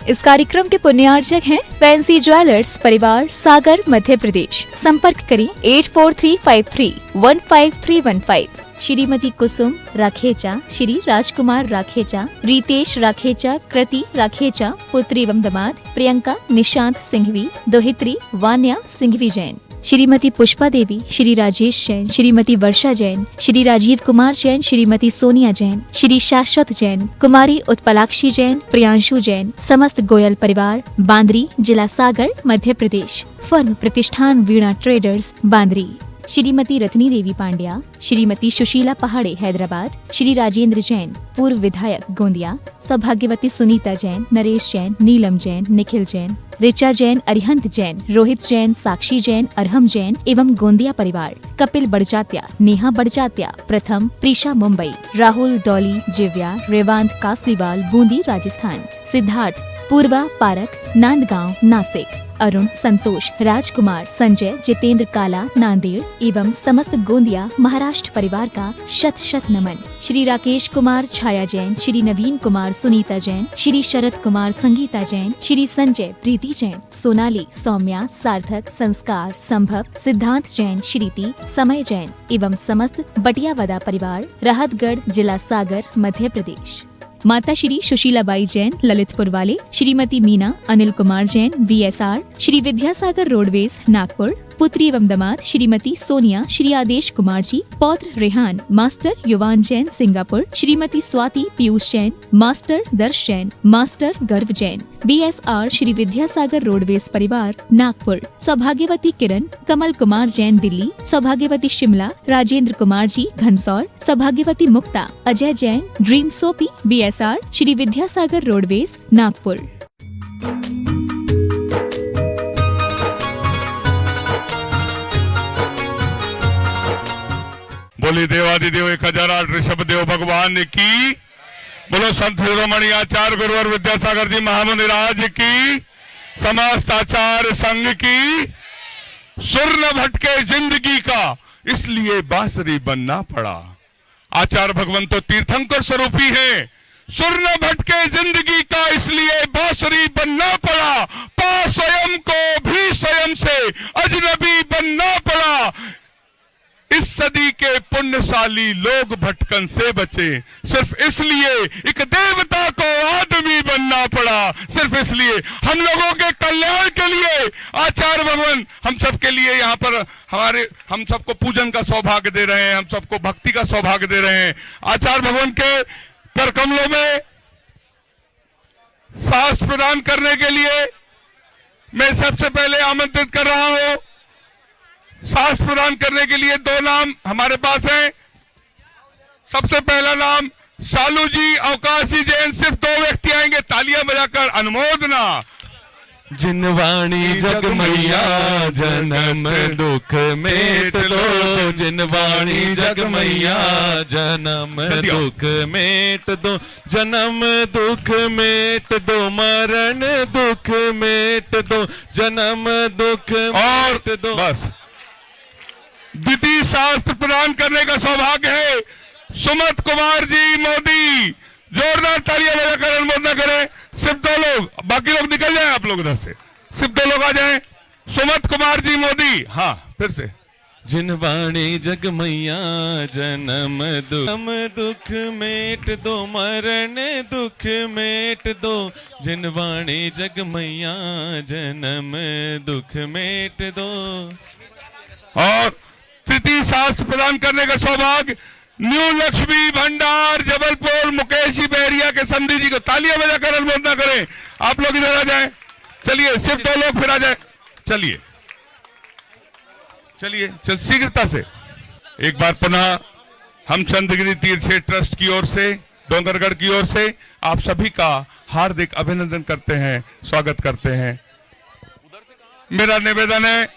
इस कार्यक्रम के पुण्यार्चक हैं फैंसी ज्वेलर्स परिवार, सागर, मध्य प्रदेश। संपर्क करें 8435315315। श्रीमती कुसुम राखेचा, श्री राजकुमार राखेचा, रितेश राखेचा, कृति राखेचा, पुत्री एवं दामाद प्रियंका निशांत सिंघवी, दोहित्री वान्या सिंघवी जैन। श्रीमती पुष्पा देवी, श्री राजेश जैन, श्रीमती वर्षा जैन, श्री राजीव कुमार जैन, श्रीमती सोनिया जैन, श्री शाश्वत जैन, कुमारी उत्पलाक्षी जैन, प्रियांशु जैन। समस्त गोयल परिवार, बांद्री, जिला सागर, मध्य प्रदेश। फर्म प्रतिष्ठान वीणा ट्रेडर्स, बांद्री। श्रीमती रत्नी देवी पांड्या, श्रीमती सुशीला पहाड़े हैदराबाद, श्री राजेंद्र जैन पूर्व विधायक गोंदिया, सौभाग्यवती सुनीता जैन, नरेश जैन, नीलम जैन, निखिल जैन, ऋचा जैन, अरिहंत जैन, रोहित जैन, साक्षी जैन, अरहम जैन एवं गोंदिया परिवार। कपिल बड़जात्या, नेहा बड़जात्या, प्रथम, प्रीशा मुंबई, राहुल, डॉली, जिव्या, रेवांत कासलीवाल, बूंदी राजस्थान, सिद्धार्थ, पूर्वा पारक, नांदगांव, नासिक, अरुण, संतोष, राजकुमार, संजय, जितेंद्र काला, नांदेड़ एवं समस्त गोंदिया महाराष्ट्र परिवार का शत शत नमन। श्री राकेश कुमार, छाया जैन, श्री नवीन कुमार, सुनीता जैन, श्री शरद कुमार, संगीता जैन, श्री संजय, प्रीति जैन, सोनाली, सौम्या, सार्थक, संस्कार, संभव, सिद्धांत जैन, श्रीति, समय जैन एवं समस्त बटियावदा परिवार, राहतगढ़, जिला सागर, मध्य प्रदेश। माता श्री सुशीलाबाई जैन, ललितपुर वाले, श्रीमती मीना, अनिल कुमार जैन, VSR, श्री विद्यासागर रोडवेज, नागपुर। पुत्री एवं दामाद श्रीमती सोनिया, श्री आदेश कुमार जी, पौत्र रेहान, मास्टर युवान जैन, सिंगापुर। श्रीमती स्वाति पीयूष जैन, मास्टर दर्श जैन, मास्टर गर्व जैन, BSR, श्री विद्यासागर रोडवेज परिवार, नागपुर। सौभाग्यवती किरण, कमल कुमार जैन, दिल्ली। सौभाग्यवती शिमला, राजेंद्र कुमार जी, घनसौर। सौभाग्यवती Mukta, Ajay Jain, dream soapy, BSR, Shri Vidyasagar roadways, Nagpur. बोली देवादिदेव 1008 ऋषभ देव भगवान की। बोलो संत शिरोमणि आचार्य गुरुवर विद्यासागर जी महामुनिराज की। समस्त आचार्य संघ की। सुर न भटके जिंदगी का, इसलिए बांसुरी बनना पड़ा। आचार्य भगवान तो तीर्थंकर स्वरूप ही है। सुर न भटके जिंदगी का, इसलिए बांसुरी बनना पड़ा। पा स्वयं को भी स्वयं से अजनबी बनना पड़ा। इस सदी के पुण्यशाली लोग भटकन से बचे, सिर्फ इसलिए एक देवता को आदमी बनना पड़ा। सिर्फ इसलिए हम लोगों के कल्याण के लिए आचार्य भगवान हम सबके लिए यहाँ पर हम सबको पूजन का सौभाग्य दे रहे हैं, हम सबको भक्ति का सौभाग्य दे रहे हैं। आचार्य भगवान के कर कमलों में साहस प्रदान करने के लिए मैं सबसे पहले आमंत्रित कर रहा हूं। साहस प्रदान करने के लिए 2 नाम हमारे पास हैं। सबसे पहला नाम शालू जी, अवकाशी जैन। सिर्फ 2 व्यक्ति आएंगे, तालियां बजाकर अनुमोदना। जिनवाणी जग मैया जन्म दुख मेट लो। जिनवाणी जग मैया जन्म दुख मेट दो। जन्म दुख मेट दो, मरण दुख मेट दो। जन्म दुख मेट दो। बस द्वितीय शास्त्र प्रदान करने का सौभाग्य है सुमत कुमार जी मोदी। जोरदार तालियां बजाकर अनुमोदन करें। सिर्फ 2 लोग, बाकी लोग निकल जाएं। आप लोग इधर से सिर्फ 2 लोग आ जाएं। सुमत कुमार जी मोदी। हाँ, फिर से। जिनवाणी जग मैया जन्म दुख मेट दो, मरण दुख मेट दो। जिनवाणी जग मैया जन्म दुख मेट दो। और तृतीय शास्त्र प्रदान करने का सौभाग्य न्यू लक्ष्मी भंडार जबलपुर मुकेश जी बहरिया के समधी जी को तालियां बजाकर अनुमोदन करें। आप लोग इधर आ जाएं। चलिए, सिर्फ 2 लोग फिर आ जाएं। चलिए चल शीघ्रता से। एक बार पुनः हम चंद्रगिरी तीर्थ ट्रस्ट की ओर से, डोंगरगढ़ की ओर से आप सभी का हार्दिक अभिनंदन करते हैं, स्वागत करते हैं। मेरा निवेदन है,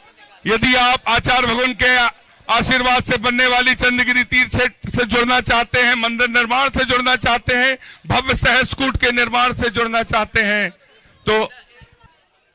यदि आप आचार्य भगवान के आशीर्वाद से बनने वाली चंद्रगिरी तीर्थ से जुड़ना चाहते हैं, मंदिर निर्माण से जुड़ना चाहते हैं, भव्य सहस्कूट के निर्माण से जुड़ना चाहते हैं, तो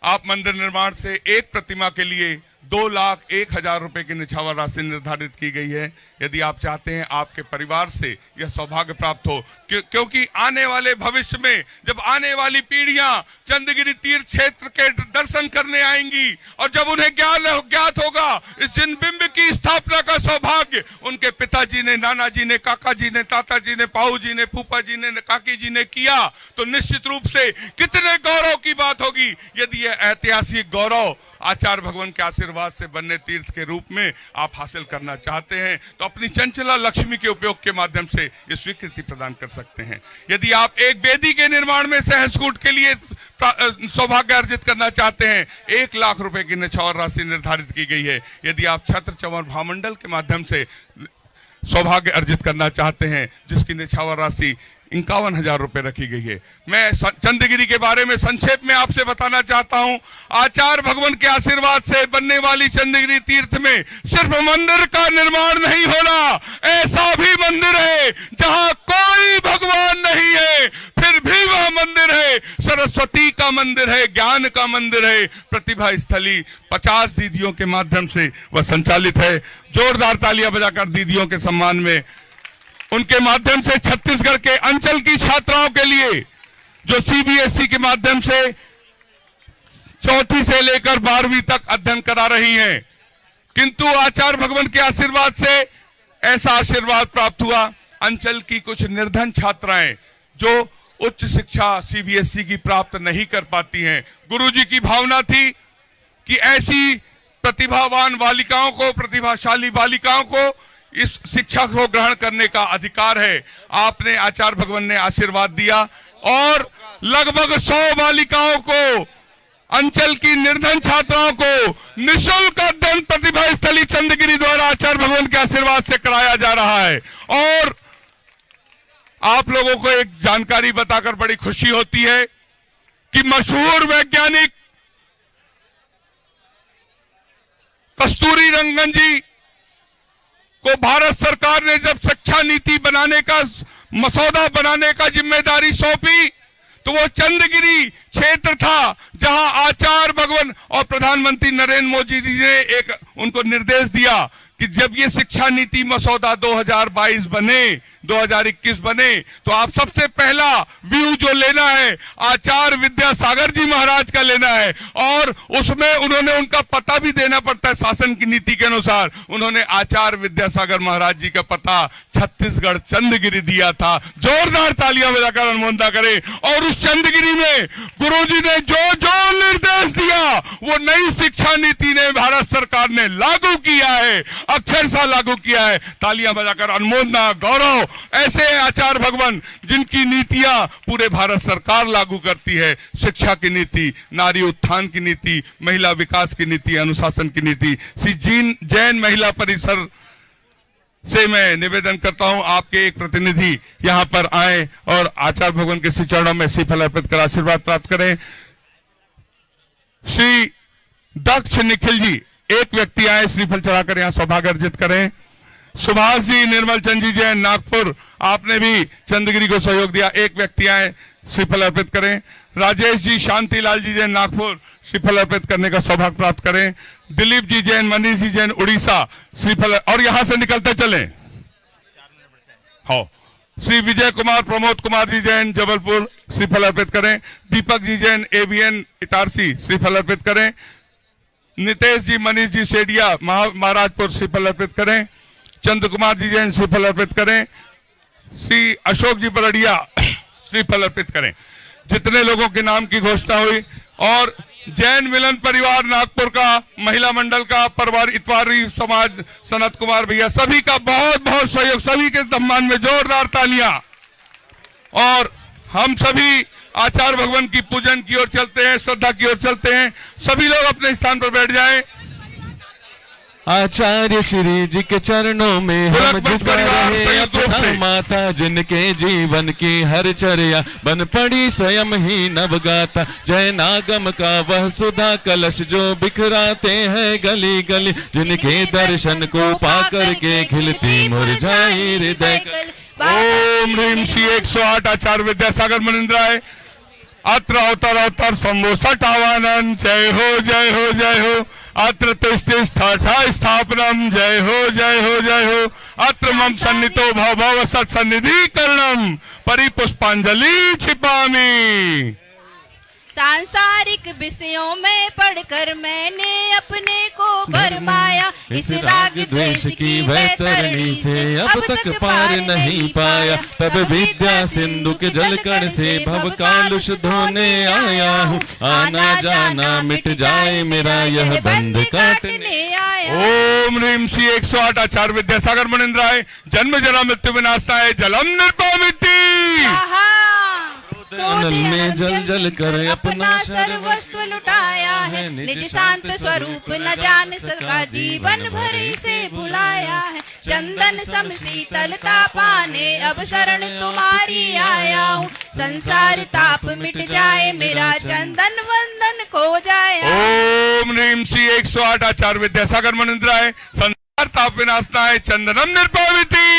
आप मंदिर निर्माण से एक प्रतिमा के लिए 2,01,000 रुपए की निछावर राशि निर्धारित की गई है। यदि आप चाहते हैं आपके परिवार से यह सौभाग्य प्राप्त हो, क्योंकि आने वाले भविष्य में जब आने वाली पीढ़ियां चंद्रगिरी तीर्थ क्षेत्र के दर्शन करने आएंगी और जब उन्हें ज्ञात होगा इस जिन बिंब की स्थापना का सौभाग्य उनके पिताजी ने, नाना जी ने, काका जी ने, ताता जी ने, पाऊ जी ने, फूफा जी ने, काकी जी ने किया, तो निश्चित रूप से कितने गौरव की बात होगी। यदि यह ऐतिहासिक गौरव आचार्य भगवान के आशीर्वाद से बनने तीर्थ के रूप में आप हासिल करना चाहते हैं तो अपनी चंचला लक्ष्मी के उपयोग के माध्यम से ये स्वीकृति प्रदान कर सकते हैं। यदि आप एक वेदी के निर्माण में सहस्कूट के लिए सौभाग्य अर्जित करना चाहते हैं, 1,00,000 रुपए की निछावर राशि निर्धारित की गई है। यदि आप छत्र चंवर भामंडल के माध्यम से सौभाग्य अर्जित करना चाहते हैं जिसकी निछावर राशि 51,000 रुपए रखी गई है। मैं चंद्रगिरी के बारे में संक्षेप में आपसे बताना चाहता हूं। आचार्य भगवान के आशीर्वाद से बनने वाली चंद्रगिरी तीर्थ में सिर्फ मंदिर का निर्माण नहीं होना, ऐसा भी मंदिर है जहां कोई भगवान नहीं है फिर भी वह मंदिर है। सरस्वती का मंदिर है, ज्ञान का मंदिर है। प्रतिभा स्थली 50 दीदियों के माध्यम से वह संचालित है। जोरदार तालियां बजाकर दीदियों के सम्मान में उनके माध्यम से छत्तीसगढ़ के अंचल की छात्राओं के लिए जो सीबीएसई के माध्यम से 4वीं से लेकर 12वीं तक अध्ययन करा रही हैं, किंतु आचार्य भगवान के आशीर्वाद से ऐसा आशीर्वाद प्राप्त हुआ अंचल की कुछ निर्धन छात्राएं जो उच्च शिक्षा सीबीएसई की प्राप्त नहीं कर पाती हैं। गुरुजी की भावना थी कि ऐसी प्रतिभावान बालिकाओं को, प्रतिभाशाली बालिकाओं को इस शिक्षा को ग्रहण करने का अधिकार है। आपने, आचार्य भगवान ने आशीर्वाद दिया और लगभग 100 बालिकाओं को, अंचल की निर्धन छात्राओं को निःशुल्क अध्ययन प्रतिभा स्थली चंद्रगिरी द्वारा आचार्य भगवान के आशीर्वाद से कराया जा रहा है। और आप लोगों को एक जानकारी बताकर बड़ी खुशी होती है कि मशहूर वैज्ञानिक कस्तूरी रंगन जी को भारत सरकार ने जब शिक्षा नीति बनाने का मसौदा बनाने का जिम्मेदारी सौंपी तो वो चंद्रगिरी क्षेत्र था जहां आचार्य भगवान और प्रधानमंत्री नरेंद्र मोदी जी ने एक उनको निर्देश दिया कि जब ये शिक्षा नीति मसौदा 2022 बने, 2021 बने, तो आप सबसे पहला व्यू जो लेना है आचार्य विद्यासागर जी महाराज का लेना है। और उसमें उन्होंने उनका पता भी देना पड़ता है शासन की नीति के अनुसार। उन्होंने आचार्य विद्यासागर महाराज जी का पता छत्तीसगढ़ चंद्रगिरी दिया था। जोरदार तालियां बजाकर अनुमोदन करें। और उस चंद्रगिरी में गुरुजी ने जो जो निर्देश दिया वो नई शिक्षा नीति ने भारत सरकार ने लागू किया है, अक्षरशः लागू किया है। तालियां बजाकर अनुमोदना, गौरव। ऐसे आचार्य भगवान जिनकी नीतियां पूरे भारत सरकार लागू करती है। शिक्षा की नीति, नारी उत्थान की नीति, महिला विकास की नीति, अनुशासन की नीति। श्री जैन महिला परिसर से मैं निवेदन करता हूं आपके एक प्रतिनिधि यहां पर आए और आचार्य भगवान के श्री चरणों में श्रीफल अर्पित कर आशीर्वाद प्राप्त करें। श्री दक्ष निखिल जी, एक व्यक्ति आए, श्रीफल चढ़ाकर यहां सौभाग्य अर्जित करें। सुभाष जी, निर्मल चंद जी जैन नागपुर, आपने भी चंद्रगिरी को सहयोग दिया, एक व्यक्ति आए, श्रीफल अर्पित करें। राजेश जी, शांतिलाल जी जैन नागपुर, श्रीफल अर्पित करने का सौभाग्य प्राप्त करें। दिलीप जी जैन, मनीष जी जैन उड़ीसा, श्रीफल, और यहां से निकलते चले। हाँ, श्री विजय कुमार, प्रमोद कुमार जी जैन जबलपुर, श्रीफल अर्पित करें। दीपक जी जैन एवीएन इटारसी, श्रीफल अर्पित करें। नितेश जी, मनीष जी सेडिया महाराजपुर, श्रीफल अर्पित करें। चंद्र कुमार जी जैन श्रीफल अर्पित करें। श्री अशोक जी बरड़िया श्रीफल अर्पित करें। जितने लोगों के नाम की घोषणा हुई, और जैन मिलन परिवार नागपुर का, महिला मंडल का, परिवार इतवारी समाज, सनत कुमार भैया, सभी का बहुत बहुत सहयोग, सभी के सम्मान में जोरदार तालियां। और हम सभी आचार्य भगवान की पूजन की ओर चलते हैं, श्रद्धा की ओर चलते हैं। सभी लोग अपने स्थान पर बैठ जाएं। आचार्य श्री जी के चरणों में हम झुका रहे अपना माथा, जिनके जीवन की हर चर्या बन पड़ी स्वयं ही नवगाता। जय नागम का वह सुधा कलश जो बिखराते हैं गली गली, जिनके दर्शन को पाकर के खिलती मुरझाई हृदय। ओम ह्रीम श्री 108 आचार्य विद्यासागर मनिंद्राय अत्र अवतर अवतर शंभो सटावानंद। जय हो जय हो जय हो। अत्र तिष्ठा स्थापनम जय हो जय हो जय हो अत्र मम सन्नितो भव सत्सन्निधिकरणम परिपुष्पांजलि छिपामी। सांसारिक विषयों में पढ़कर मैंने अपने को भरमाया, इस राग द्वेष की वैतरणी से अब तक पार नहीं पाया। तब विद्या सिंधु के जलकण से भव कालुष धोने आया हूँ, आना जाना मिट जाए मेरा यह बंध काटने आया। ओम ह्रीम श्री 108 आचार्य विद्यासागर मुनिंद्राय जन्म जरा मृत्यु विनाशनाय जलम निर्पामिति। नल में जल जल कर अपना सर्वस्व लुटाया है, निज शांत स्वरूप न जान सका जीवन भर से भुलाया है। चंदन सम शीतलता पाने अब शरण तुम्हारी आया हूँ, संसार ताप मिट जाए मेरा चंदन वंदन खो जाए। ओम ह्रीम श्री 108 आचार्य विद्यासागर मुनिंद्राय संसार ताप विनाशनाय चंदनम निर्पामिति।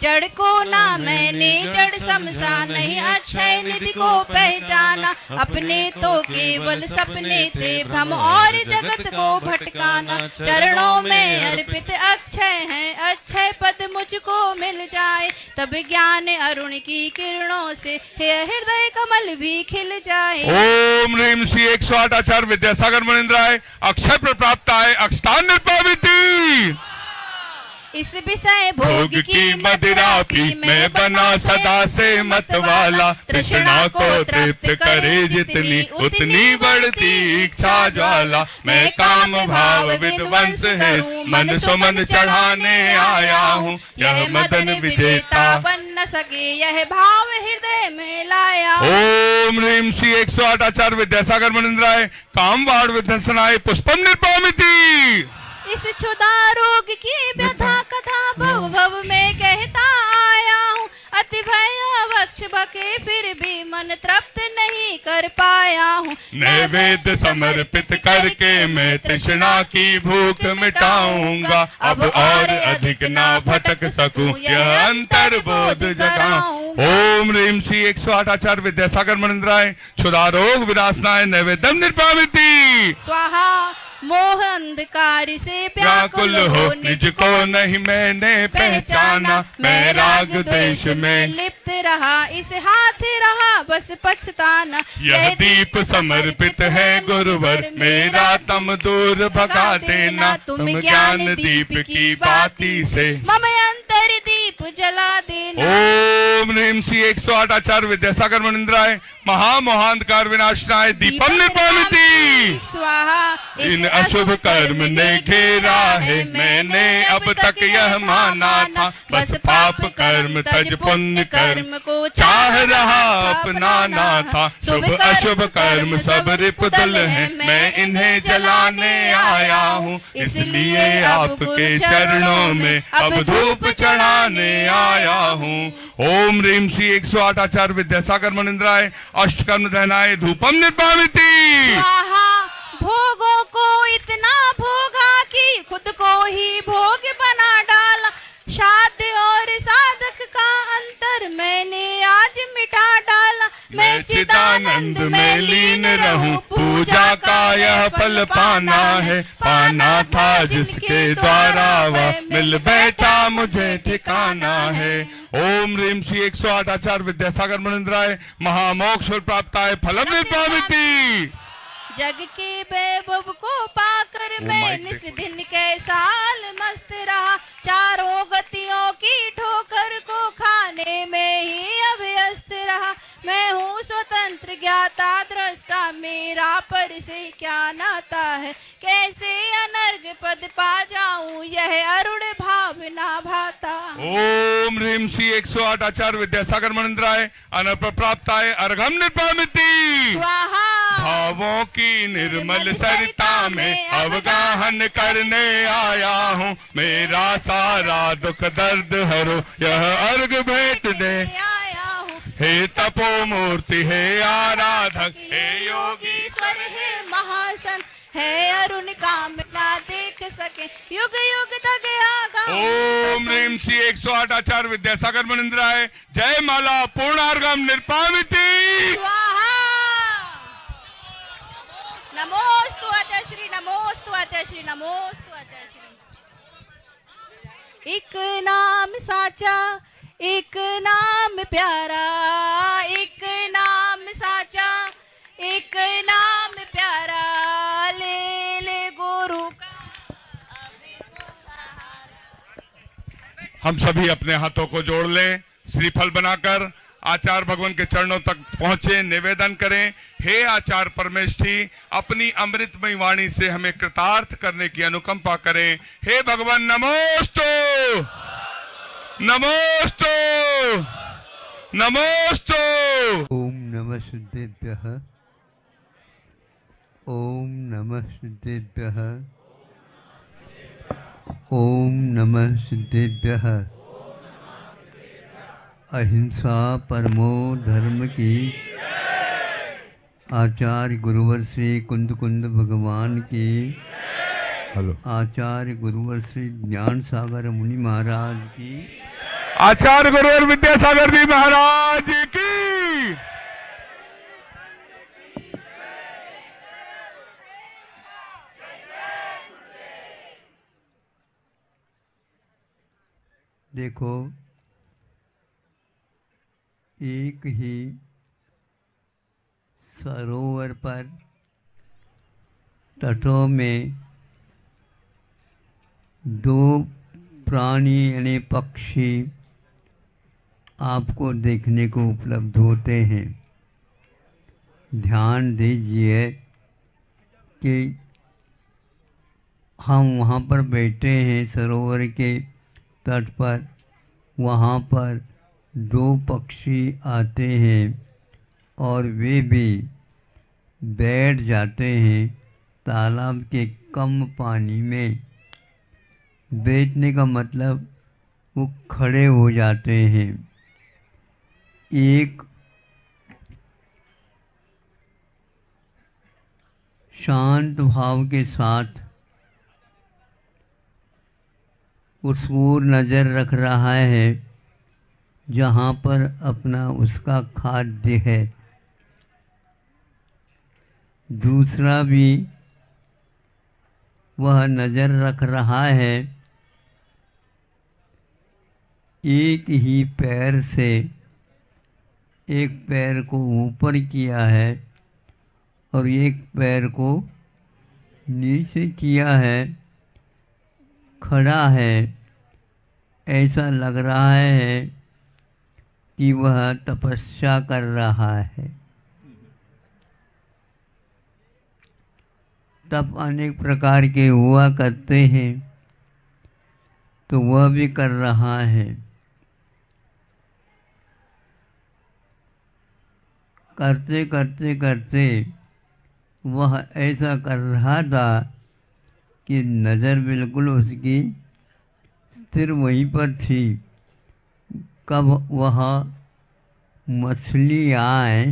जड़ को ना मैंने जड़ समझा, नहीं अक्षय निधि को पहचाना। अपने तो केवल सपने थे भ्रम और जगत को भटकाना। चरणों में अर्पित अक्षय है, अक्षय पद मुझको मिल जाए। तब ज्ञान अरुण की किरणों से हृदय कमल भी खिल जाए। ओम ह्रीम श्री 108 आचार्य विद्यासागर मुनिंद्राय अक्षय प्राप्त आए अक्षतान निर्पामिति। इस विषय भोग की मदिरा पी मैं बना सदा से मत वाला। तृष्णा को तृप्त करे जितनी उतनी बढ़ती इच्छा ज्वाला। मैं काम भाव विध्वंस है मन सुमन चढ़ाने आया हूँ, यह मदन विजेता बन न सके यह भाव हृदय में लाया। ओम ह्रीम श्री 108 आचार्य विद्यासागर मुनिंद्राय काम वाण विध्वंसनाय पुष्पम निर्पामिति। इस क्षुधा रोग की व्यथा कथा भव भव में कहता आया हूँ। अति भयावक्ष बके फिर भी मन तृप्त नहीं कर पाया हूँ। नैवेद्य समर्पित करके मैं तृष्णा की भूख मिटाऊंगा। अब और अधिक ना भटक सकूं यह अंतर्बोध जगाऊं। ओम ह्रीम श्री 108 आचार्य विद्यासागर मुनिंद्राय क्षुधा रोग विनाशनाय नैवेद्यम निर्पामिति। स्वाहा मोह अंधकार से व्याकुल हो निज को नहीं मैंने पहचाना। मैं राग द्वेष में लिप्त रहा, इस हाथ रहा बस पछताना। यह दीप समर्पित है गुरुवर मेरा तम दूर भगा देना। तुम ज्ञान दीप की बाती से मम अंतर दीप जला देना। ओम ह्रीम श्री 108 आचार्य विद्यासागर मुनिंद्राय महामोहांधकार विनाशनाय दीपम निर्पामिति। स्वाहा इन अशुभ कर्म ने घेरा है मैंने अब तक यह माना था। बस पाप कर्म तज पुण्य कर्म को चाह रहा अपनाना था। शुभ अशुभ कर्म सब रिपुदल है मैं इन्हें जलाने आया हूँ। इसलिए आपके चरणों में अब धूप चढ़ाने आया हूँ। ओम ह्रीम श्री 108 आचार्य विद्यासागर मुनिंद्राय अष्टकर्म दहनाय धूपम निर्पामिति। भोगों को इतना भोगा कि खुद को ही भोग बना डाला। साध्य और साधक का अंतर मैंने आज मिटा डाला। मैं चिदानंद में लीन रहूं, पूजा का यह फल पाना है। पाना था जिसके द्वारा वह मिल बैठा मुझे ठिकाना है। ओम ह्रीम श्री 108 आचार्य विद्यासागर मुनिंद्राय महामोक्ष प्राप्त आए फलम निर्पामिति। जग के वैभव को पाकर मैं निस दिन के साल मस्त रहा। चारों गतियों की ठोकर को खाने में ही अभ्यस्त रहा। मैं हूँ स्वतंत्र ज्ञाता दृष्टा मेरा पर से क्या नाता है। कैसे अनर्घ पद पा जाऊं यह अरुण भावना भाता। ओम ह्रीम श्री 108 आचार्य विद्यासागर मुनिंद्राय अनर्घ प्राप्त आए अर्घम निर्पामिति। स्वाहा भावों की निर्मल सरिता में अवगाहन करने आया हूँ। मेरा सारा दुख दर्द हरो यह अर्घ भेंट दे आया हूँ। हे तपो मूर्ति हे आराधक हे योगीश्वर हे महासन है अरुण कामना देख सके युग युग तक आगा। ओम ह्रीम श्री 108 आचार्य विद्यासागर मुनिंद्राय जय माला पूर्णार्घम निर्पामिति। नमोस्तु अच श्री एक नाम साचा, एक नाम प्यारा, एक नाम साचा, एक नाम प्यारा, ले ले गुरु का अभी को सहारा। हम सभी अपने हाथों को जोड़ लें, श्रीफल बनाकर आचार्य भगवान के चरणों तक पहुंचे, निवेदन करें, हे आचार्य परमेष्ठी, अपनी अमृतमयी वाणी से हमें कृतार्थ करने की अनुकंपा करें। हे भगवान नमोस्तु, नमोस्तु, नमोस्तु। ओम नमः सिद्धेभ्यः, ओम नमः सिद्धेभ्यः, ओम नमः सिद्धेभ्यः। अहिंसा परमो धर्म की, आचार्य गुरुवर श्री कुंद कुंद भगवान की, आचार्य गुरुवर श्री ज्ञान सागर मुनि महाराज की, आचार्य गुरुवर विद्यासागर जी महाराज की। देखो, एक ही सरोवर पर तटों में दो प्राणी यानी पक्षी आपको देखने को उपलब्ध होते हैं। ध्यान दीजिए कि हम वहाँ पर बैठे हैं सरोवर के तट पर, वहाँ पर दो पक्षी आते हैं और वे भी बैठ जाते हैं तालाब के कम पानी में। बैठने का मतलब वो खड़े हो जाते हैं। एक शांत भाव के साथ उस ओर नज़र रख रहा है जहाँ पर अपना उसका खाद्य है। दूसरा भी वह नज़र रख रहा है, एक ही पैर से एक पैर को ऊपर किया है और एक पैर को नीचे किया है, खड़ा है। ऐसा लग रहा है कि वह तपस्या कर रहा है। तप अनेक प्रकार के हुआ करते हैं, तो वह भी कर रहा है। करते करते करते वह ऐसा कर रहा था कि नज़र बिल्कुल उसकी स्थिर वहीं पर थी। कब वह मछली आए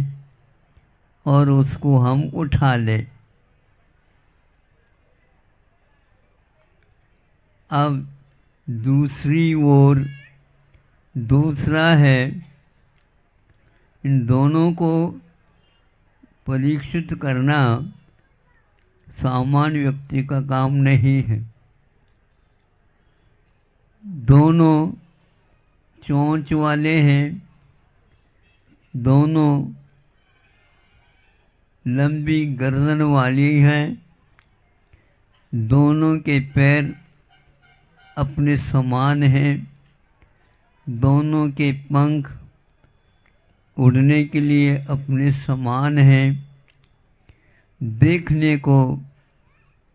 और उसको हम उठा ले। अब दूसरी ओर दूसरा है। इन दोनों को परीक्षित करना सामान्य व्यक्ति का काम नहीं है। दोनों चोंच वाले हैं, दोनों लंबी गर्दन वाली हैं, दोनों के पैर अपने समान हैं, दोनों के पंख उड़ने के लिए अपने समान हैं। देखने को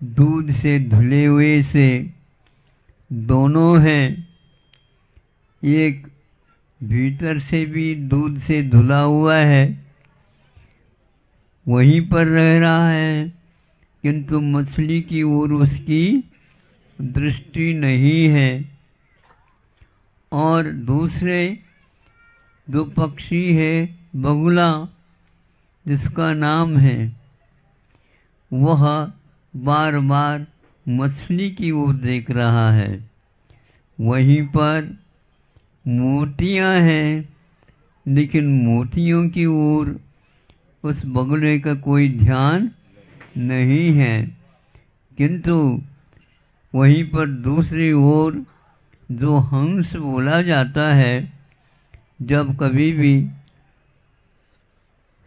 दूध से धुले हुए से दोनों हैं। एक भीतर से भी दूध से धुला हुआ है, वहीं पर रह रहा है, किंतु मछली की ओर उसकी दृष्टि नहीं है। और दूसरे दो पक्षी है बगुला, जिसका नाम है, वह बार बार मछली की ओर देख रहा है। वहीं पर मोतियां हैं, लेकिन मोतियों की ओर उस बगुले का कोई ध्यान नहीं है। किंतु वहीं पर दूसरी ओर जो हंस बोला जाता है, जब कभी भी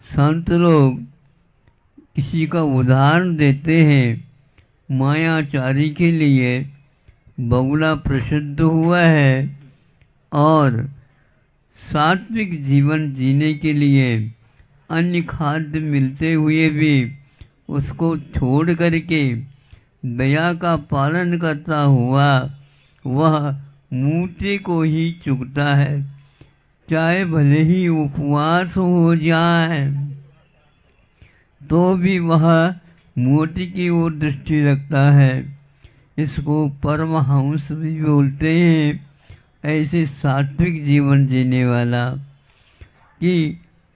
संत लोग किसी का उदाहरण देते हैं, मायाचारी के लिए बगुला प्रसिद्ध हुआ है और सात्विक जीवन जीने के लिए अन्य खाद्य मिलते हुए भी उसको छोड़ करके दया का पालन करता हुआ वह मूर्ति को ही चुगता है, चाहे भले ही उपवास हो जाए तो भी वह मूर्ति की ओर दृष्टि रखता है। इसको परमहंस भी बोलते हैं। ऐसे सात्विक जीवन जीने वाला कि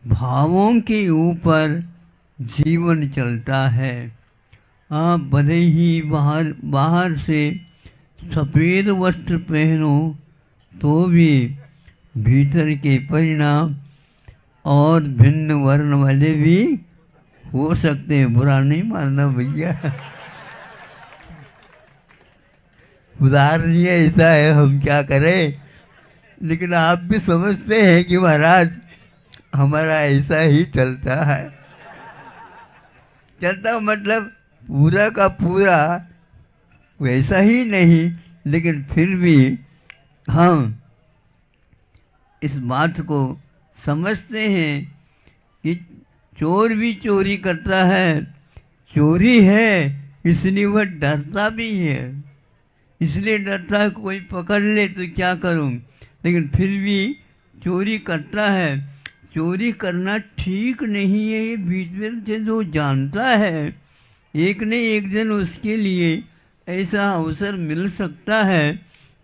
भावों के ऊपर जीवन चलता है। आप भले ही बाहर से सफ़ेद वस्त्र पहनो तो भी भीतर के परिणाम और भिन्न वर्ण वाले भी हो सकते हैं। बुरा नहीं मानना भैया, उदाहरण ही ऐसा है, हम क्या करें। लेकिन आप भी समझते हैं कि महाराज हमारा ऐसा ही चलता है। चलता मतलब पूरा का पूरा वैसा ही नहीं, लेकिन फिर भी हम इस बात को समझते हैं कि चोर भी चोरी करता है, चोरी है इसलिए वह डरता भी है, इसलिए डरता है कोई पकड़ ले तो क्या करूं, लेकिन फिर भी चोरी करता है। चोरी करना ठीक नहीं है, ये भीतर से जो जानता है, एक न एक दिन उसके लिए ऐसा अवसर मिल सकता है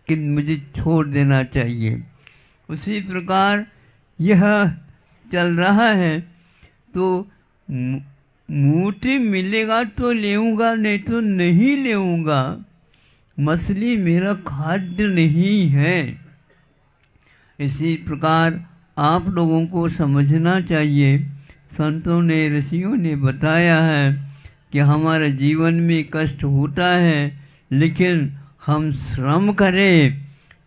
कि मुझे छोड़ देना चाहिए। उसी प्रकार यह चल रहा है तो मूर्ति मिलेगा तो लेऊंगा, नहीं तो नहीं लेऊंगा। मछली मेरा खाद्य नहीं है। इसी प्रकार आप लोगों को समझना चाहिए। संतों ने, ऋषियों ने बताया है कि हमारे जीवन में कष्ट होता है, लेकिन हम श्रम करें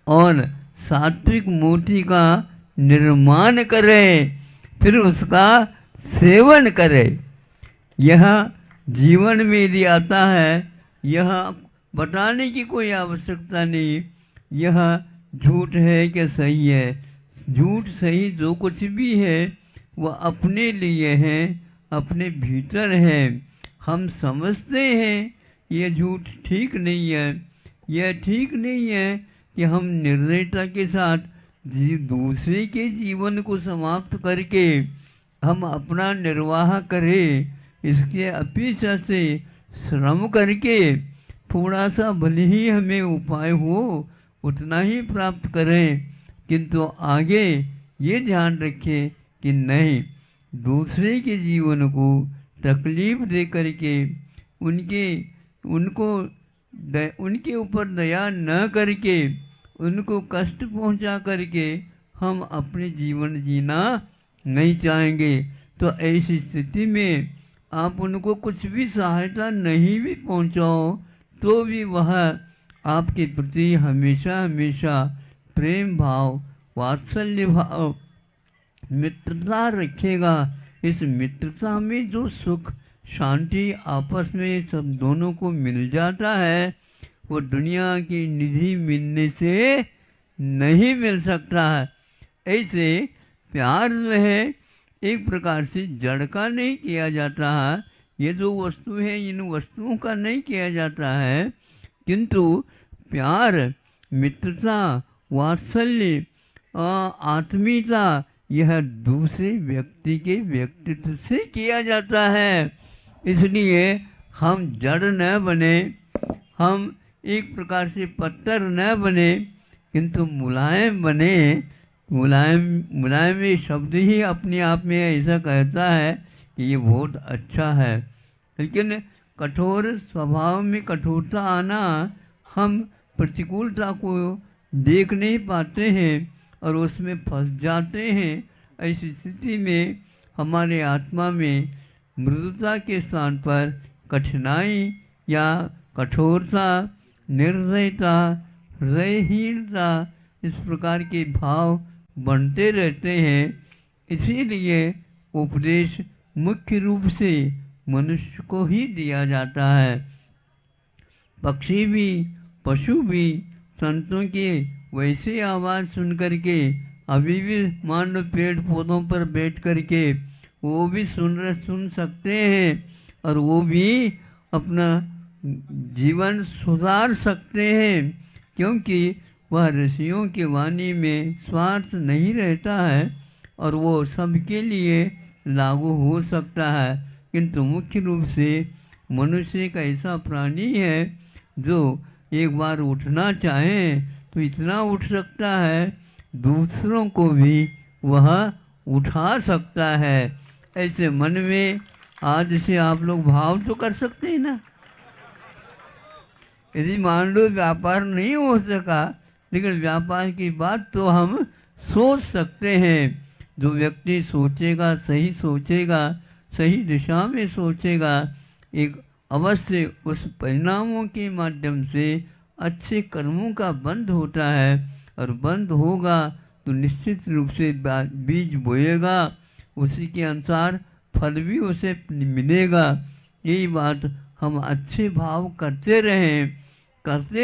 और सात्विक मूर्ति का निर्माण करें, फिर उसका सेवन करें। यह जीवन में यदि आता है, यह बताने की कोई आवश्यकता नहीं। यह झूठ है कि सही है, झूठ सही जो कुछ भी है वह अपने लिए है, अपने भीतर है। हम समझते हैं यह झूठ ठीक नहीं है। यह ठीक नहीं है कि हम निर्दयता के साथ दूसरे के जीवन को समाप्त करके हम अपना निर्वाह करें। इसके अपेक्षा से श्रम करके थोड़ा सा भले ही हमें उपाय हो उतना ही प्राप्त करें, किंतु आगे ये ध्यान रखें कि नहीं, दूसरे के जीवन को तकलीफ दे करके उनके ऊपर दया न करके, उनको कष्ट पहुंचा करके हम अपने जीवन जीना नहीं चाहेंगे। तो ऐसी स्थिति में आप उनको कुछ भी सहायता नहीं भी पहुंचाओ तो भी वह आपके प्रति हमेशा हमेशा प्रेम भाव, वात्सल्य भाव, मित्रता रखेगा। इस मित्रता में जो सुख शांति आपस में सब दोनों को मिल जाता है, वो दुनिया की निधि मिलने से नहीं मिल सकता है। ऐसे प्यार जो है एक प्रकार से जड़ का नहीं किया जाता है। ये जो वस्तु है इन वस्तुओं का नहीं किया जाता है, किंतु प्यार, मित्रता, वात्सल्य, आत्मीयता यह दूसरे व्यक्ति के व्यक्तित्व से किया जाता है। इसलिए हम जड़ न बने, हम एक प्रकार से पत्थर न बने, किंतु मुलायम बने। मुलायम ये शब्द ही अपने आप में ऐसा कहता है कि ये बहुत अच्छा है। लेकिन कठोर स्वभाव में कठोरता आना, हम प्रतिकूलता को देख नहीं पाते हैं और उसमें फंस जाते हैं। ऐसी स्थिति में हमारे आत्मा में मृदुता के स्थान पर कठिनाई या कठोरता, निर्दयता हृदयहीनता, इस प्रकार के भाव बनते रहते हैं। इसीलिए उपदेश मुख्य रूप से मनुष्य को ही दिया जाता है। पक्षी भी, पशु भी संतों के वैसे आवाज़ सुन करके अभी भी मान लो पेड़ पौधों पर बैठ करके वो भी सुन सकते हैं और वो भी अपना जीवन सुधार सकते हैं, क्योंकि वह ऋषियों की वाणी में स्वार्थ नहीं रहता है और वो सबके लिए लागू हो सकता है। किंतु मुख्य रूप से मनुष्य एक ऐसा प्राणी है जो एक बार उठना चाहे तो इतना उठ सकता है, दूसरों को भी वह उठा सकता है। ऐसे मन में आज से आप लोग भाव तो कर सकते हैं ना। यदि मान लो व्यापार नहीं हो सका, लेकिन व्यापार की बात तो हम सोच सकते हैं। जो व्यक्ति सोचेगा, सही सोचेगा, सही दिशा में सोचेगा, एक अवश्य उस परिणामों के माध्यम से अच्छे कर्मों का बंध होता है और बंद होगा तो निश्चित रूप से बीज बोएगा, उसी के अनुसार फल भी उसे मिलेगा। यही बात हम अच्छे भाव करते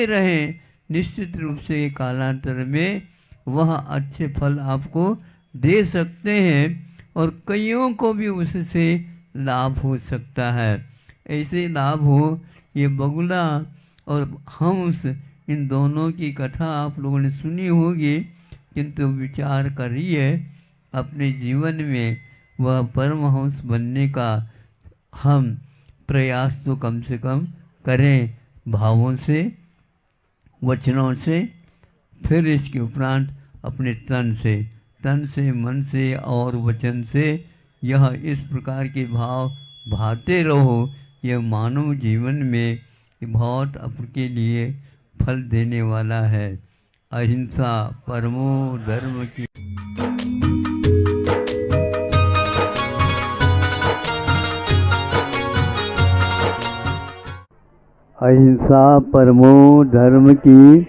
रहें, निश्चित रूप से कालांतर में वह अच्छे फल आपको दे सकते हैं और कईयों को भी उससे लाभ हो सकता है। ऐसे लाभ हो, ये बगुला और हंस, इन दोनों की कथा आप लोगों ने सुनी होगी, किंतु विचार करिए अपने जीवन में वह परमहंस बनने का हम प्रयास तो कम से कम करें, भावों से, वचनों से, फिर इसके उपरांत अपने तन से, मन से और वचन से यह इस प्रकार के भाव भाते रहो। यह मानव जीवन में बहुत आपके लिए फल देने वाला है। अहिंसा परमो धर्म की। अहिंसा परमो धर्म की।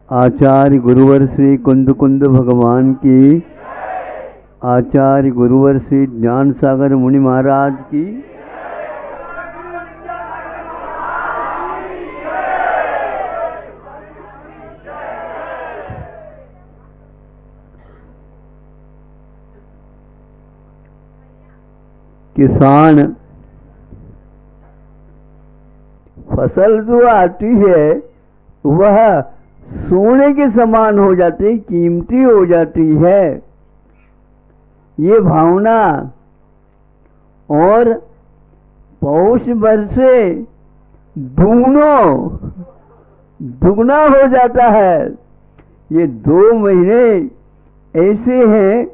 आचार्य गुरुवर श्री कुंद भगवान की। आचार्य गुरुवर श्री ज्ञान सागर मुनि महाराज की। किसान फसल जो आती है वह सोने के समान हो जाती, कीमती हो जाती है। ये भावना और पौष बरसे दुगना हो जाता है। ये 2 महीने ऐसे हैं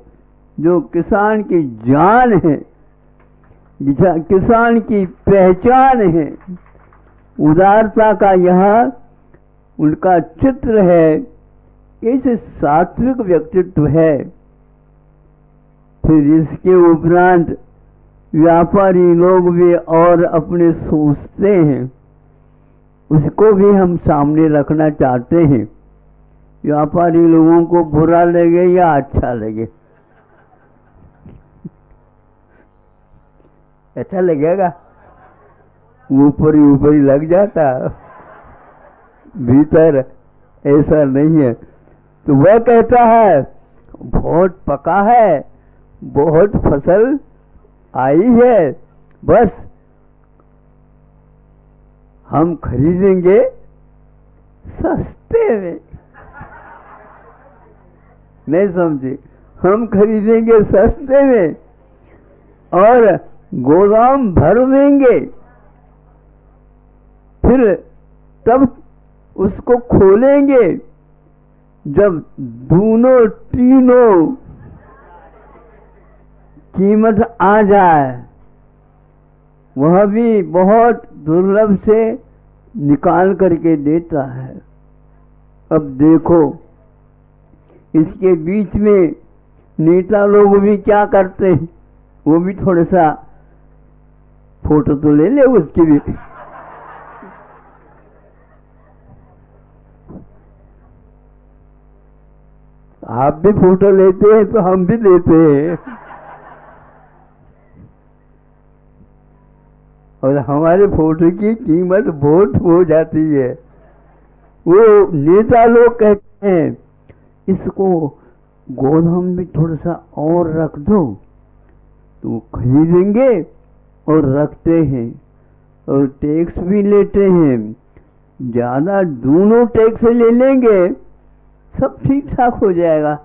जो किसान की जान है, किसान की पहचान है। उदारता का यह उनका चित्र है, कैसे सात्विक व्यक्तित्व है। फिर इसके उपरांत व्यापारी लोग भी और अपने सोचते हैं, उसको भी हम सामने रखना चाहते हैं। व्यापारी लोगों को बुरा लगे या अच्छा लगे, अच्छा लगेगा, ऊपर ही लग जाता, भीतर ऐसा नहीं है। तो वह कहता है बहुत पका है, बहुत फसल आई है, बस हम खरीदेंगे सस्ते में। नहीं समझे? हम खरीदेंगे सस्ते में और गोदाम भर देंगे, फिर तब उसको खोलेंगे जब दोनों तीनों कीमत आ जाए। वह भी बहुत दुर्लभ से निकाल करके देता है। अब देखो इसके बीच में नेता लोग भी क्या करते हैं, वो भी थोड़ा सा फोटो तो ले ले उसकी भी। आप भी फोटो लेते हैं तो हम भी लेते हैं, और हमारे फोटो की कीमत बहुत हो जाती है। वो नेता लोग कहते हैं इसको गोदाम में थोड़ा सा और रख दो, तो खरीदेंगे और रखते हैं और टैक्स भी लेते हैं, ज्यादा दोनों टैक्स ले लेंगे सब ठीक ठाक हो जाएगा।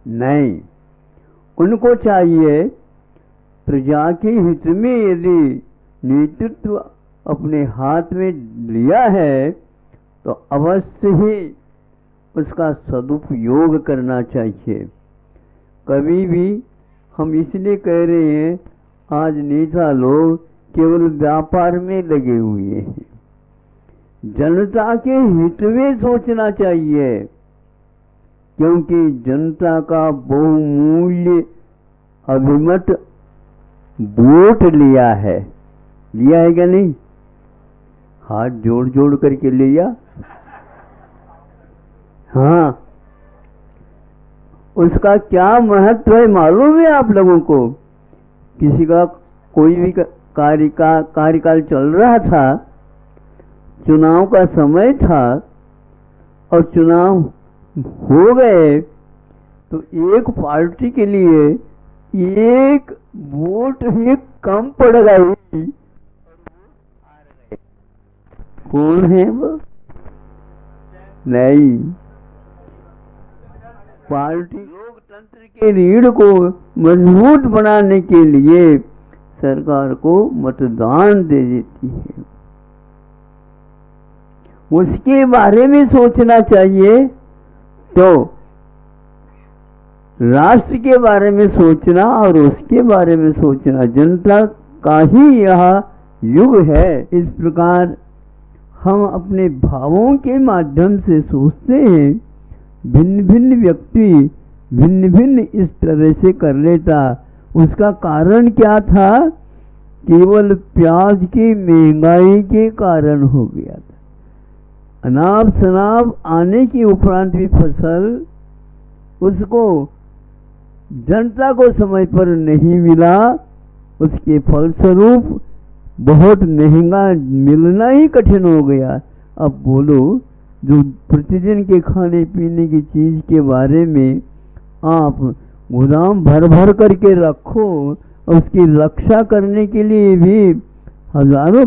नहीं, उनको चाहिए प्रजा के हित में यदि नेतृत्व अपने हाथ में लिया है तो अवश्य ही उसका सदुपयोग करना चाहिए। कभी भी हम इसलिए कह रहे हैं आज नेता लोग केवल व्यापार में लगे हुए हैं, जनता के हित में सोचना चाहिए, क्योंकि जनता का बहुमूल्य अभिमत वोट लिया है क्या नहीं? हाथ जोड़ जोड़ करके लिया। हाँ, उसका क्या महत्व है मालूम है आप लोगों को? किसी का कोई भी कार्यकाल चल रहा था, चुनाव का समय था और चुनाव हो गए, तो एक पार्टी के लिए एक वोट ही कम पड़ गई। कौन है वो? नहीं, पार्टी लोकतंत्र के रीढ़ को मजबूत बनाने के लिए सरकार को मतदान दे देती है। उसके बारे में सोचना चाहिए, तो राष्ट्र के बारे में सोचना और उसके बारे में सोचना, जनता का ही यह युग है। इस प्रकार हम अपने भावों के माध्यम से सोचते हैं। भिन्न भिन्न व्यक्ति भिन्न भिन्न इस तरह से कर लेता। उसका कारण क्या था? केवल प्याज की महंगाई के कारण हो गया था। अनाप शनाप आने के उपरांत भी फसल उसको जनता को समय पर नहीं मिला, उसके फलस्वरूप बहुत महंगा मिलना ही कठिन हो गया। अब बोलो, जो प्रतिदिन के खाने पीने की चीज के बारे में आप गोदाम भर भर करके रखो, उसकी रक्षा करने के लिए भी हजारों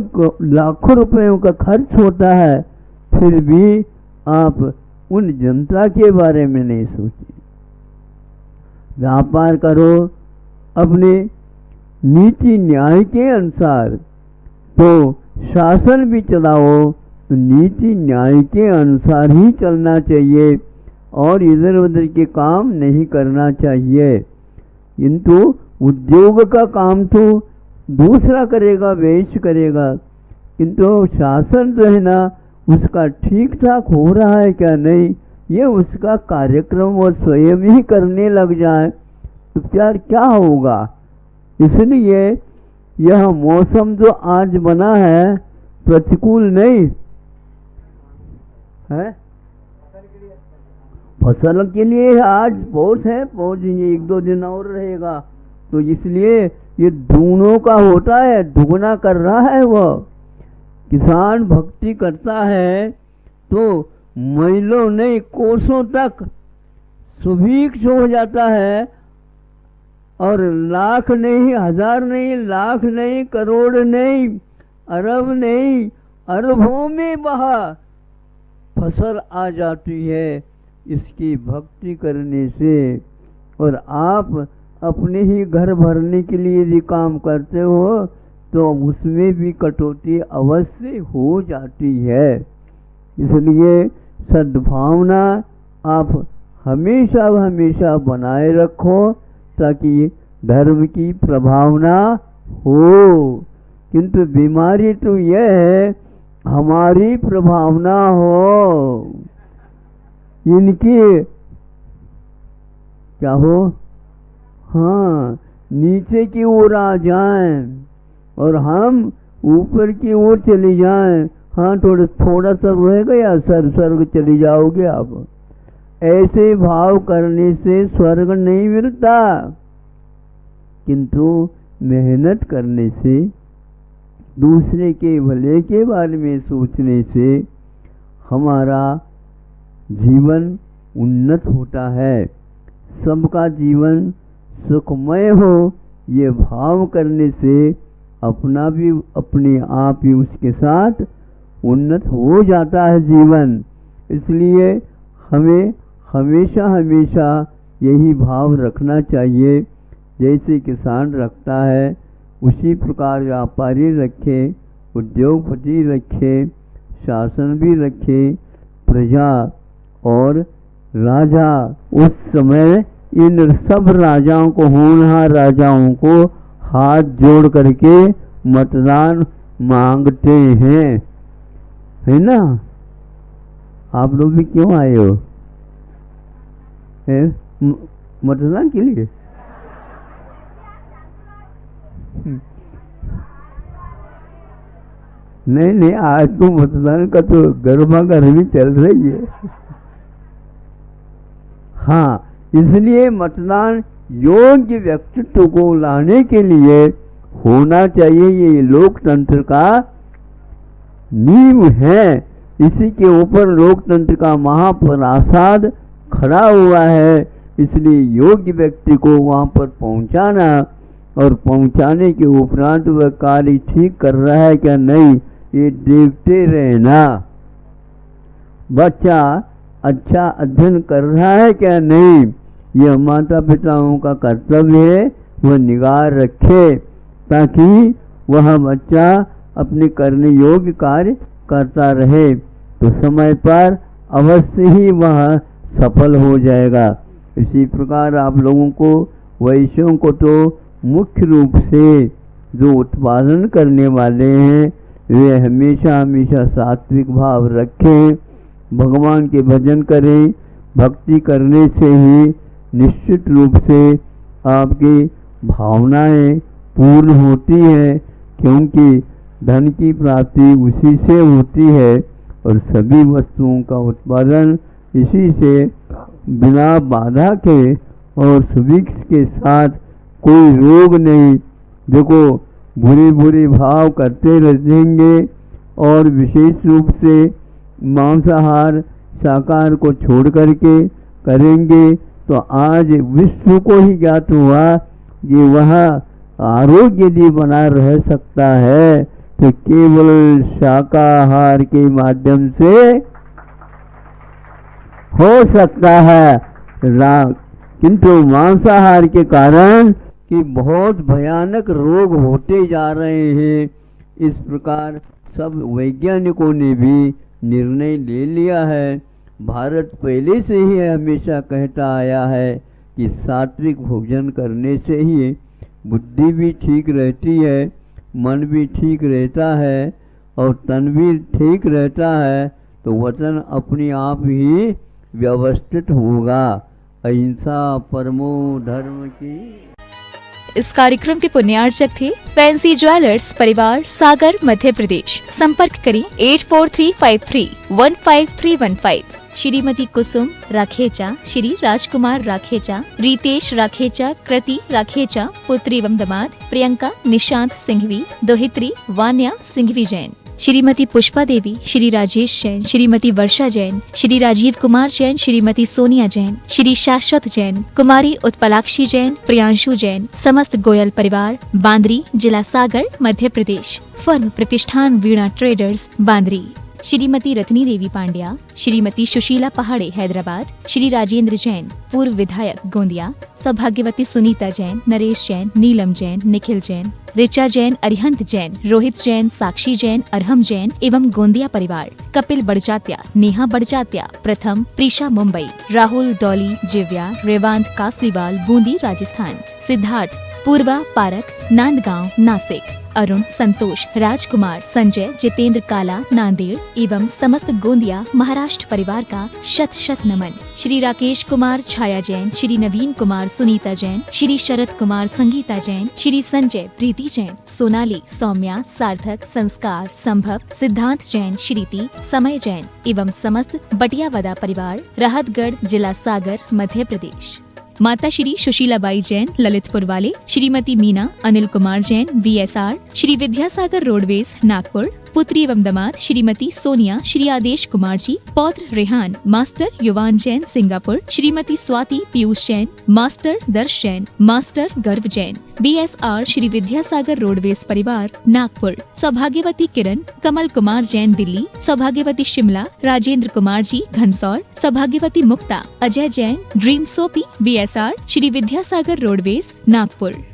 लाखों रुपयों का खर्च होता है, फिर भी आप उन जनता के बारे में नहीं सोचे। व्यापार करो अपने नीति न्याय के अनुसार, तो शासन भी चलाओ तो नीति न्याय के अनुसार ही चलना चाहिए और इधर उधर के काम नहीं करना चाहिए। किंतु उद्योग का काम तो दूसरा करेगा, वेश करेगा, किंतु शासन जो है ना उसका ठीक ठाक हो रहा है क्या नहीं, ये उसका कार्यक्रम और स्वयं ही करने लग जाए तो क्या होगा। इसलिए यह मौसम जो आज बना है प्रतिकूल नहीं है, फसल के लिए आज बहुत है, पहुंचेंगे 1-2 दिन और रहेगा, तो इसलिए ये दोनों का होता है, दुगना कर रहा है। वह किसान भक्ति करता है तो महीनों नहीं कोसों तक सुभिक्ष हो जाता है, और लाख नहीं, हजार नहीं, लाख नहीं, करोड़ नहीं, अरब नहीं, अरबों में बहा फसल आ जाती है इसकी भक्ति करने से। और आप अपने ही घर भरने के लिए यदि काम करते हो तो उसमें भी कटौती अवश्य हो जाती है। इसलिए सद्भावना आप हमेशा हमेशा बनाए रखो ताकि धर्म की प्रभावना हो। किंतु बीमारी तो यह है हमारी प्रभावना हो, इनकी क्या हो, हाँ नीचे की ओर आ जाएं और हम ऊपर की ओर चले जाएं। हाँ थोड़ा सा रह गया, स्वर्ग चली जाओगे आप, ऐसे भाव करने से स्वर्ग नहीं मिलता, किंतु मेहनत करने से, दूसरे के भले के बारे में सोचने से हमारा जीवन उन्नत होता है। सबका जीवन सुखमय हो, ये भाव करने से अपना भी अपने आप ही उसके साथ उन्नत हो जाता है जीवन। इसलिए हमें हमेशा हमेशा यही भाव रखना चाहिए। जैसे किसान रखता है उसी प्रकार व्यापारी रखे, उद्योगपति रखे, शासन भी रखे, प्रजा और राजा। उस समय इन सब राजाओं को, होनहार राजाओं को हाथ जोड़ करके मतदान मांगते हैं, है ना। आप लोग भी क्यों आए हो? मतदान के लिए? नहीं नहीं, आज तो मतदान का तो गर्मा गर्मी चल रही है। हाँ, इसलिए मतदान योग्य व्यक्तित्व को लाने के लिए होना चाहिए। ये लोकतंत्र का नींव है, इसी के ऊपर लोकतंत्र का महाप्रासाद खड़ा हुआ है। इसलिए योग्य व्यक्ति को वहाँ पर पहुँचाना और पहुँचाने के उपरांत वह कार्य ठीक कर रहा है क्या नहीं, ये देखते रहना। बच्चा अच्छा अध्ययन कर रहा है क्या नहीं, यह माता पिताओं का कर्तव्य है, वह निगाह रखे ताकि वह बच्चा अपने करने योग्य कार्य करता रहे, तो समय पर अवश्य ही वह सफल हो जाएगा। इसी प्रकार आप लोगों को, वैश्यों को तो मुख्य रूप से जो उत्पादन करने वाले हैं वे हमेशा हमेशा सात्विक भाव रखें, भगवान के भजन करें। भक्ति करने से ही निश्चित रूप से आपकी भावनाएं पूर्ण होती हैं, क्योंकि धन की प्राप्ति उसी से होती है और सभी वस्तुओं का उत्पादन इसी से बिना बाधा के और सुभिक्ष के साथ, कोई रोग नहीं। देखो, बुरे बुरे भाव करते रहेंगे और विशेष रूप से मांसाहार शाकाहार को छोड़ करके करेंगे तो आज विश्व को ही ज्ञात हुआ कि वह आरोग्य यदि बना रह सकता है तो केवल शाकाहार के माध्यम से हो सकता है, किंतु मांसाहार के कारण कि बहुत भयानक रोग होते जा रहे हैं। इस प्रकार सब वैज्ञानिकों ने भी निर्णय ले लिया है। भारत पहले से ही हमेशा कहता आया है कि सात्विक भोजन करने से ही बुद्धि भी ठीक रहती है, मन भी ठीक रहता है और तन भी ठीक रहता है, तो वचन अपने आप ही व्यवस्थित होगा। अहिंसा परमो धर्म की। इस कार्यक्रम के पुण्यार्चक थे फैंसी ज्वेलर्स परिवार, सागर, मध्य प्रदेश। संपर्क करें 8435315315। श्रीमती कुसुम राखेचा, श्री राजकुमार राखेचा, रितेश राखेचा, कृति राखेचा, पुत्री एवं दामाद प्रियंका निशांत सिंघवी, दोहित्री वान्या सिंघवी जैन। श्रीमती पुष्पा देवी, श्री राजेश जैन, श्रीमती वर्षा जैन, श्री राजीव कुमार जैन, श्रीमती सोनिया जैन, श्री शाश्वत जैन, कुमारी उत्पलाक्षी जैन, प्रियांशु जैन। समस्त गोयल परिवार, बांद्री, जिला सागर, मध्य प्रदेश। फर्म प्रतिष्ठान वीणा ट्रेडर्स, बांद्री। श्रीमती रत्नी देवी पांड्या, श्रीमती सुशीला पहाड़े हैदराबाद, श्री राजेंद्र जैन पूर्व विधायक गोंदिया, सौभाग्यवती सुनीता जैन, नरेश जैन, नीलम जैन, निखिल जैन, ऋचा जैन, अरिहंत जैन, रोहित जैन, साक्षी जैन, अरहम जैन एवं गोंदिया परिवार। कपिल बड़जात्या, नेहा बड़जात्या, प्रथम, प्रीशा मुंबई, राहुल डॉली, जिव्या, रेवांत कासलीवाल, बूंदी राजस्थान, सिद्धार्थ पूर्वा पारक, नांदगांव, नासिक, अरुण, संतोष, राजकुमार, संजय, जितेंद्र काला, नांदेड़ एवं समस्त गोंदिया महाराष्ट्र परिवार का शत शत नमन। श्री राकेश कुमार, छाया जैन, श्री नवीन कुमार, सुनीता जैन, श्री शरद कुमार, संगीता जैन, श्री संजय, प्रीति जैन, सोनाली, सौम्या, सार्थक, संस्कार, संभव, सिद्धांत जैन, श्रीति, समय जैन एवं समस्त बटियावदा परिवार, राहतगढ़, जिला सागर, मध्य प्रदेश। माता श्री सुशीलाबाई जैन, ललितपुर वाले, श्रीमती मीना, अनिल कुमार जैन, VSR, श्री विद्यासागर रोडवेज, नागपुर। पुत्री एवं दामाद श्रीमती सोनिया, श्री आदेश कुमार जी, पौत्र रेहान, मास्टर युवान जैन, सिंगापुर। श्रीमती स्वाति पीयूष जैन, मास्टर दर्श जैन, मास्टर गर्व जैन, BSR, श्री विद्यासागर रोडवेज परिवार, नागपुर। सौभाग्यवती किरण, कमल कुमार जैन, दिल्ली। सौभाग्यवती शिमला, राजेंद्र कुमार जी, घनसौर। सौभाग्यवती Mukta, Ajay Jain, dream soapy, BSR, Shri Vidyasagar roadways, Nagpur.